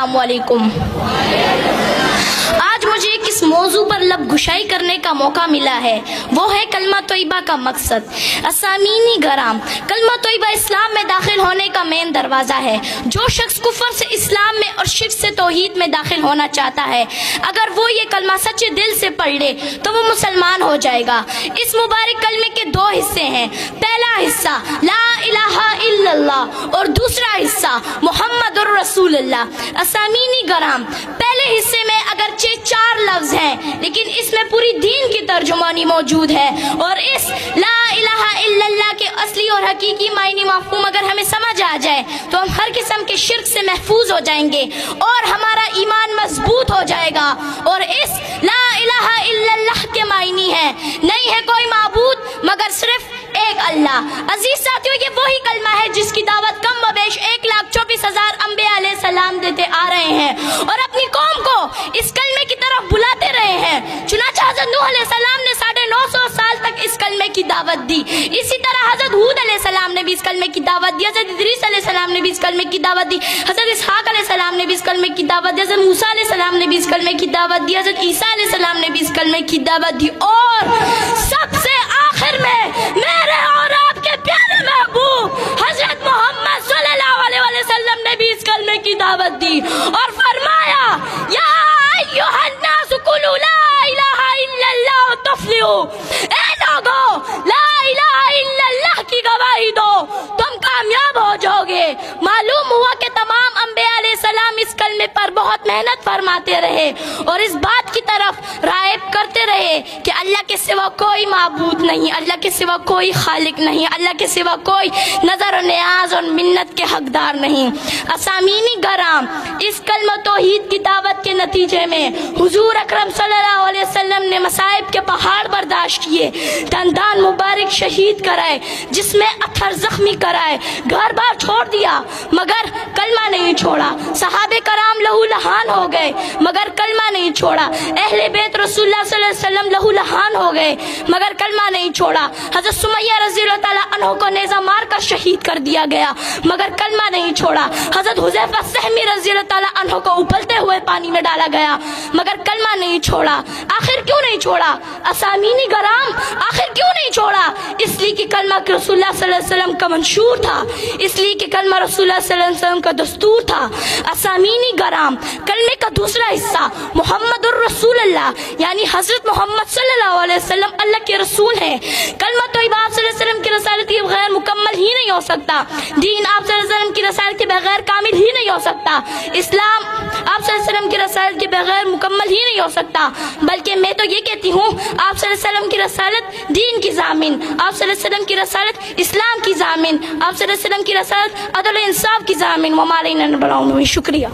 अस्सलाम वालेकुम। आज मुझे किस मौजू पर लब घुशाई करने का मौका मिला है, वो है कलमा तोयबा का मकसद। असामीनी गराम, कलमा तोयबा इस्लाम में दाखिल होने का मेन दरवाज़ा है। जो शख्स कुफर से इस्लाम में और शिर्क से तौहीद में दाखिल होना चाहता है, अगर वो ये कलमा सच्चे दिल से पढ़ ले तो वो मुसलमान हो जाएगा। इस मुबारक कलमे के दो हिस्से हैं। पहला हिस्सा ला इलाहा इल्लल्लाह और दूसरा हिस्सा मुहम्मदुर रसूलुल्लाह। असामीनी गराम, पहले हिस्से में अगरचे 4 लफ्ज हैं, लेकिन इसमें पूरी दीन की तर्जुमानी मौजूद है। और इस ला इलाहा इल्लल्लाह के असली और हकीकी मायने मफ़हूम अगर हमें समझ आ जाए तो हम हर किस्म के शिर्क से महफूज हो जाएंगे और हमारा ईमान मजबूत हो जाएगा। और इस ला इलाहा इल्लल्लाह के मायने है नहीं है कोई माबूद मगर सिर्फ एक अल्लाह। अजीज साथियों, ये वही कलमा है जिसकी दावत कम व बेश 1,24,000 अंबिया अलैहिस्सलाम देते आ रहे हैं और अपनी कौम को इस कलमे की तरफ बुलाते रहे हैं। चुनांचे हज़रत नूह अलैहिस्सलाम ने 950 साल तक इस कलमे की दावत दी। इसी तरह हज़रत हूद अलैहिस्सलाम ने भी इस कलमे की दावत दी, हज़रत इदरीस अलैहिस्सलाम ने भी इस कलमे की दावत दी, हज़रत इसहाक अलैहिस्सलाम ने भी इस कलमे की दावत दी, हज़रत मूसा अलैहिस्सलाम ने भी इस कलमे की दावत दी, हज़रत ईसा अलैहिस्सलाम ने भी इस कलमे की दावत दी। और सबसे आखिर में मेरे और आपके प्यारे महबूब हज़रत मोहम्मद सल्लल्लाहु अलैहि वसल्लम ने भी इस कलमे की दावत दी और फरमाया या अय्युहन्नास कुलू ला इलाहा इल्लल्लाह तुफ्लिहू। ए लोगों, ला इलाहा इल्लल्लाह की गवाही दो, तुम कामयाब हो जाओगे। मालूम हुआ कि तमाम अंबिया अलैहिस्सलाम इस कलमे पर बहुत मेहनत फरमाते रहे और इस बात की तरफ राइब करते रहे कि अल्लाह के सिवा कोई माबूद नहीं, अल्लाह के सिवा कोई खालिक नहीं, अल्लाह के सिवा कोई नजर और नियाज और मिन्नत के हकदार नहीं। असामीनी गराम, इस कलमा तौहीद की दावत के नतीजे में हुजूर अकरम सल्लल्लाहु अलैहि वसल्लम ने मसाइब के पहाड़ बर्दाश्त किए, दंदान मुबारक शहीद कराए, जिसमें अथर जख्मी कराए, घर बार छोड़ दिया मगर कलमा नहीं छोड़ा। सहाबे कराम लहू लहान हो गए मगर कलमा नहीं छोड़ा। अहले बैत रसूलुल्लाह सल्लल्लाहु अलैहि वसल्लम लहू लहान हो गए मगर कलमा नहीं छोड़ा। हज़रत सुमैया रज़ियल्लाहु ताला अन्हा को नेज़ा मार कर शहीद कर दिया गया मगर कलमा नहीं छोड़ा। हज़रत हुज़ैफा सहमी रज़ियल्लाहु ताला अन्हा को उबलते हुए पानी में डाला गया मगर कलमा नहीं छोड़ा। आखिर क्यों नहीं छोड़ा? असामीनी गराम, आखिर क्यों नहीं छोड़ा? इसलिए कि कलमा रसूलुल्लाह सल्लल्लाहु अलैहि वसल्लम का मंशूर था, इसलिए कि कलमा रसूलुल्लाह सल्लल्लाहु अलैहि वसल्लम का दस्तूर था। असामीनी गराम, कलमे का दूसरा हिस्सा मुहम्मदुर रसूलुल्लाह यानी हज़रत मोहम्मद सल्लल्लाहु अलैहि वसल्लम अल्लाह के रसूल हैं। कलमा तोयबा आप सल्लल्लाहु अलैहि वसल्लम की रसालत के बगैर मुकम्मल ही नहीं हो सकता। दीन आप सल्लल्लाहु अलैहि वसल्लम की रसालत के बगैर कामिल ही नहीं हो सकता। इस्लाम आप सल्लल्लाहु अलैहि वसल्लम की रसालत के बगैर मुकम्मल ही नहीं हो सकता। बल्कि मैं तो ये कहती हूँ आप सल्लल्लाहु अलैहि वसल्लम की रसालत दीन की ज़ामिन, आप सल्लल्लाहु अलैहि वसल्लम की रसालत इस्लाम की ज़ामिन, आप सल्लल्लाहु अलैहि वसल्लम की रसालत अदल इंसाफ की ज़ामिन। शुक्रिया।